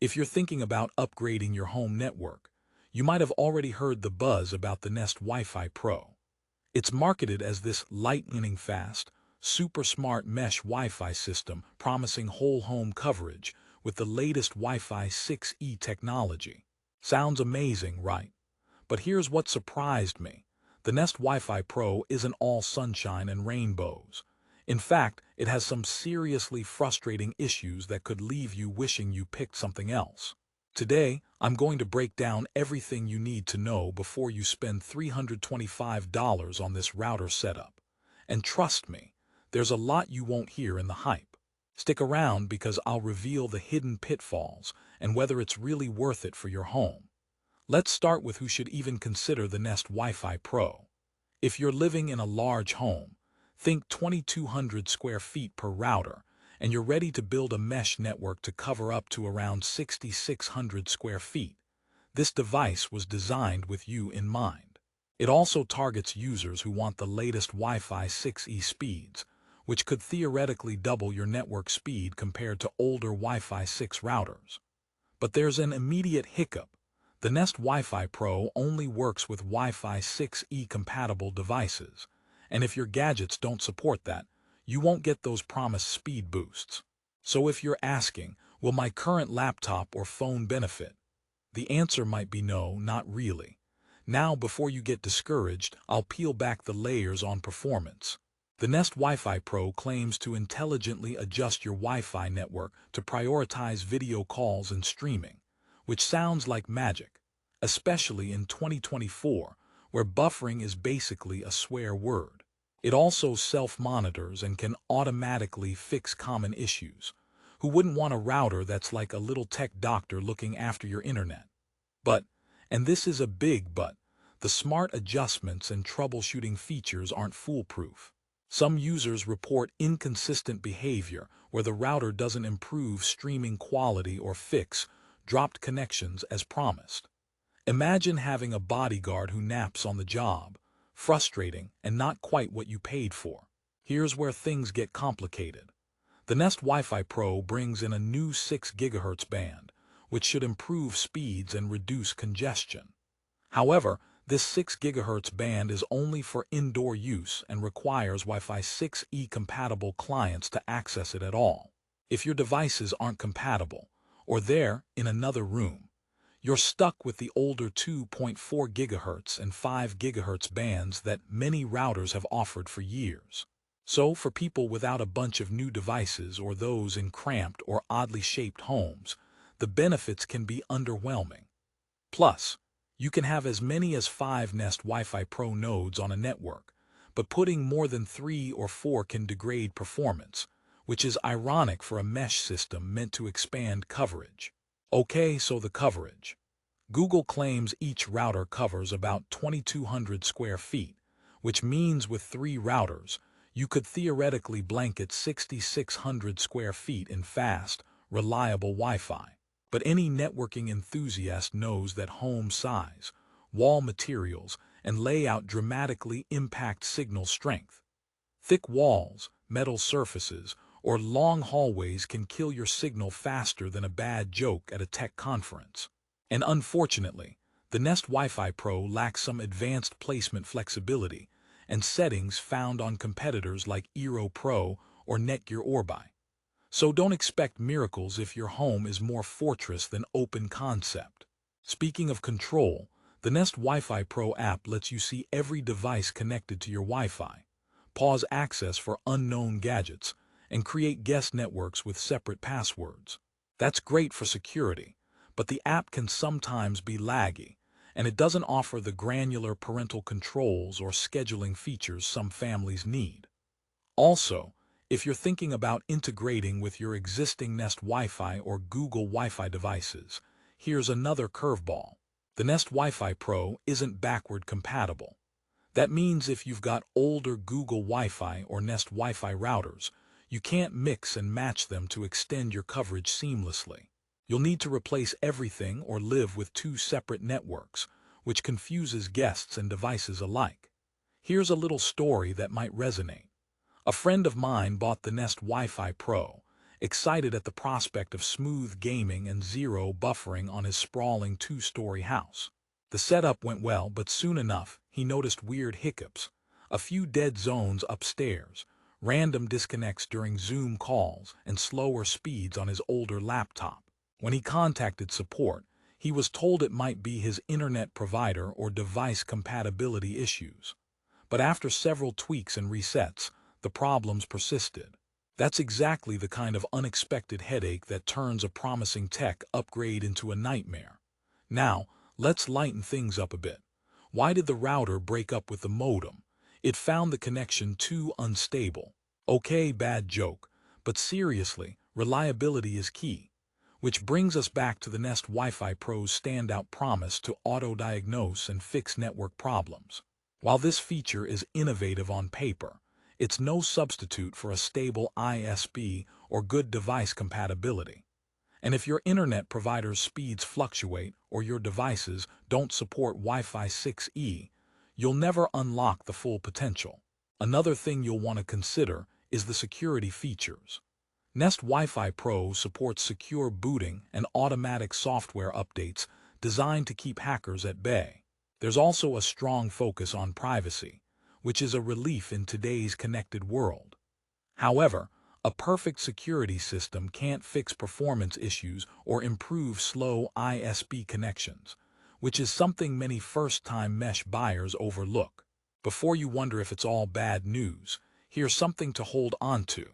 If you're thinking about upgrading your home network, you might have already heard the buzz about the Nest Wi-Fi Pro. It's marketed as this lightning-fast, super smart mesh Wi-Fi system promising whole home coverage with the latest Wi-Fi 6E technology. Sounds amazing, right? But here's what surprised me. The Nest Wi-Fi Pro isn't all sunshine and rainbows. In fact, it has some seriously frustrating issues that could leave you wishing you picked something else. Today, I'm going to break down everything you need to know before you spend $325 on this router setup. And trust me, there's a lot you won't hear in the hype. Stick around because I'll reveal the hidden pitfalls and whether it's really worth it for your home. Let's start with who should even consider the Nest Wi-Fi Pro. If you're living in a large home, think 2,200 square feet per router, and you're ready to build a mesh network to cover up to around 6,600 square feet. This device was designed with you in mind. It also targets users who want the latest Wi-Fi 6E speeds, which could theoretically double your network speed compared to older Wi-Fi 6 routers. But there's an immediate hiccup. The Nest Wi-Fi Pro only works with Wi-Fi 6E compatible devices, and if your gadgets don't support that, you won't get those promised speed boosts. So if you're asking, will my current laptop or phone benefit? The answer might be no, not really. Now, before you get discouraged, I'll peel back the layers on performance. The Nest Wi-Fi Pro claims to intelligently adjust your Wi-Fi network to prioritize video calls and streaming, which sounds like magic, especially in 2024, where buffering is basically a swear word. It also self-monitors and can automatically fix common issues. Who wouldn't want a router that's like a little tech doctor looking after your internet? But, and this is a big but, the smart adjustments and troubleshooting features aren't foolproof. Some users report inconsistent behavior where the router doesn't improve streaming quality or fix dropped connections as promised. Imagine having a bodyguard who naps on the job. Frustrating and not quite what you paid for. Here's where things get complicated. The Nest Wi-Fi Pro brings in a new 6 GHz band, which should improve speeds and reduce congestion. However, this 6 GHz band is only for indoor use and requires Wi-Fi 6E compatible clients to access it at all. If your devices aren't compatible, or they're in another room, you're stuck with the older 2.4 GHz and 5 GHz bands that many routers have offered for years. So, for people without a bunch of new devices or those in cramped or oddly shaped homes, the benefits can be underwhelming. Plus, you can have as many as 5 Nest Wi-Fi Pro nodes on a network, but putting more than 3 or 4 can degrade performance, which is ironic for a mesh system meant to expand coverage. Okay, so the coverage. Google claims each router covers about 2,200 square feet, which means with 3 routers, you could theoretically blanket 6,600 square feet in fast, reliable Wi-Fi. But any networking enthusiast knows that home size, wall materials, and layout dramatically impact signal strength. Thick walls, metal surfaces, or long hallways can kill your signal faster than a bad joke at a tech conference. And unfortunately, the Nest Wi-Fi Pro lacks some advanced placement flexibility and settings found on competitors like Eero Pro or Netgear Orbi. So don't expect miracles if your home is more fortress than open concept. Speaking of control, the Nest Wi-Fi Pro app lets you see every device connected to your Wi-Fi, pause access for unknown gadgets, and create guest networks with separate passwords. That's great for security, but the app can sometimes be laggy, and it doesn't offer the granular parental controls or scheduling features some families need. Also, if you're thinking about integrating with your existing Nest Wi-Fi or Google Wi-Fi devices, here's another curveball. The Nest Wi-Fi Pro isn't backward compatible. That means if you've got older Google Wi-Fi or Nest Wi-Fi routers, you can't mix and match them to extend your coverage seamlessly. You'll need to replace everything or live with 2 separate networks, which confuses guests and devices alike. Here's a little story that might resonate. A friend of mine bought the Nest Wi-Fi Pro, excited at the prospect of smooth gaming and zero buffering on his sprawling two-story house. The setup went well, but soon enough, he noticed weird hiccups, a few dead zones upstairs, random disconnects during Zoom calls, and slower speeds on his older laptop. When he contacted support, he was told it might be his internet provider or device compatibility issues. But after several tweaks and resets, the problems persisted. That's exactly the kind of unexpected headache that turns a promising tech upgrade into a nightmare. Now, let's lighten things up a bit. Why did the router break up with the modem? It found the connection too unstable. Okay, bad joke, but seriously, reliability is key. Which brings us back to the Nest Wi-Fi Pro's standout promise to auto-diagnose and fix network problems. While this feature is innovative on paper, it's no substitute for a stable ISP or good device compatibility. And if your internet provider's speeds fluctuate or your devices don't support Wi-Fi 6E, you'll never unlock the full potential. Another thing you'll want to consider is the security features. Nest Wi-Fi Pro supports secure booting and automatic software updates designed to keep hackers at bay. There's also a strong focus on privacy, which is a relief in today's connected world. However, a perfect security system can't fix performance issues or improve slow ISP connections, which is something many first-time mesh buyers overlook. Before you wonder if it's all bad news, here's something to hold on to.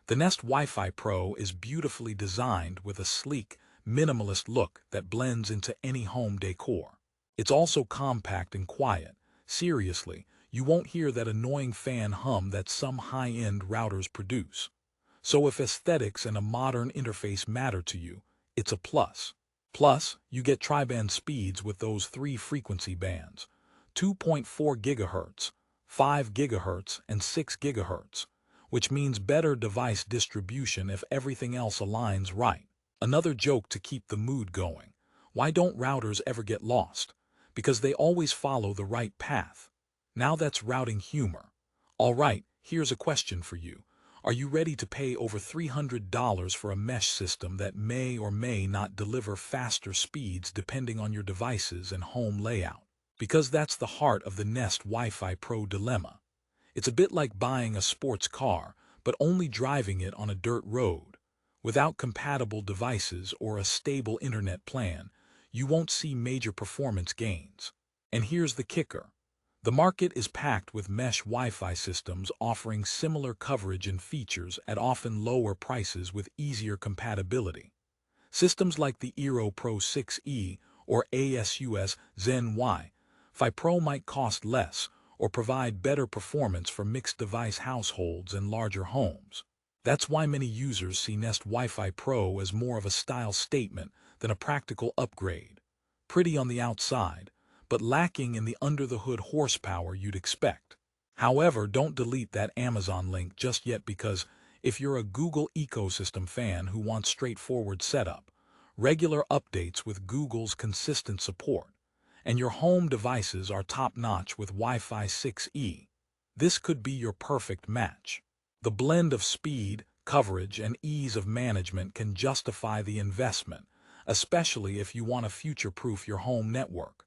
The Nest Wi-Fi Pro is beautifully designed with a sleek, minimalist look that blends into any home decor. It's also compact and quiet. Seriously, you won't hear that annoying fan hum that some high-end routers produce. So if aesthetics and a modern interface matter to you, it's a plus. Plus, you get tri-band speeds with those 3 frequency bands: 2.4 GHz, 5 GHz, and 6 GHz. Which means better device distribution if everything else aligns right. Another joke to keep the mood going: why don't routers ever get lost? Because they always follow the right path. Now that's routing humor. All right, here's a question for you. Are you ready to pay over $300 for a mesh system that may or may not deliver faster speeds depending on your devices and home layout? Because that's the heart of the Nest Wi-Fi Pro dilemma. It's a bit like buying a sports car, but only driving it on a dirt road. Without compatible devices or a stable internet plan, you won't see major performance gains. And here's the kicker. The market is packed with mesh Wi-Fi systems offering similar coverage and features at often lower prices with easier compatibility. Systems like the Eero Pro 6E or ASUS Zen Wi-Fi Pro might cost less, or provide better performance for mixed-device households and larger homes. That's why many users see Nest Wi-Fi Pro as more of a style statement than a practical upgrade. Pretty on the outside, but lacking in the under-the-hood horsepower you'd expect. However, don't delete that Amazon link just yet, because if you're a Google ecosystem fan who wants straightforward setup, regular updates with Google's consistent support, and your home devices are top-notch with Wi-Fi 6E, this could be your perfect match. The blend of speed, coverage, and ease of management can justify the investment, especially if you want to future-proof your home network.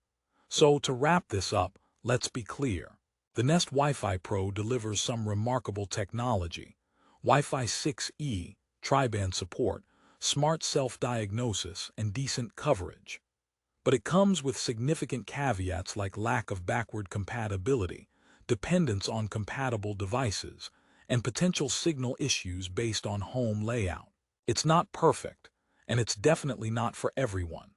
So to wrap this up, let's be clear. The Nest Wi-Fi Pro delivers some remarkable technology: Wi-Fi 6E, tri-band support, smart self-diagnosis, and decent coverage. But it comes with significant caveats like lack of backward compatibility, dependence on compatible devices, and potential signal issues based on home layout. It's not perfect, and it's definitely not for everyone.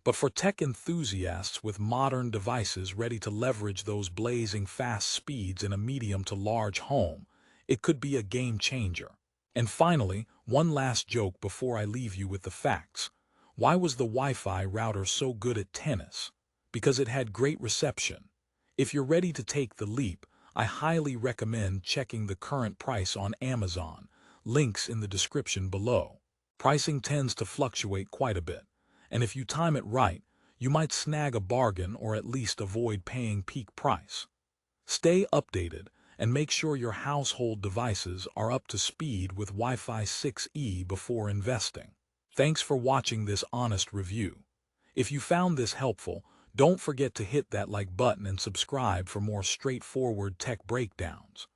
But for tech enthusiasts with modern devices ready to leverage those blazing fast speeds in a medium to large home, it could be a game changer. And finally, one last joke before I leave you with the facts. Why was the Wi-Fi router so good at tennis? Because it had great reception. If you're ready to take the leap, I highly recommend checking the current price on Amazon, links in the description below. Pricing tends to fluctuate quite a bit, and if you time it right, you might snag a bargain or at least avoid paying peak price. Stay updated, and make sure your household devices are up to speed with Wi-Fi 6E before investing. Thanks for watching this honest review. If you found this helpful, don't forget to hit that like button and subscribe for more straightforward tech breakdowns.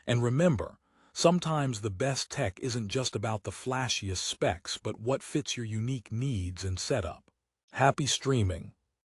And remember, sometimes the best tech isn't just about the flashiest specs but what fits your unique needs and setup. Happy streaming!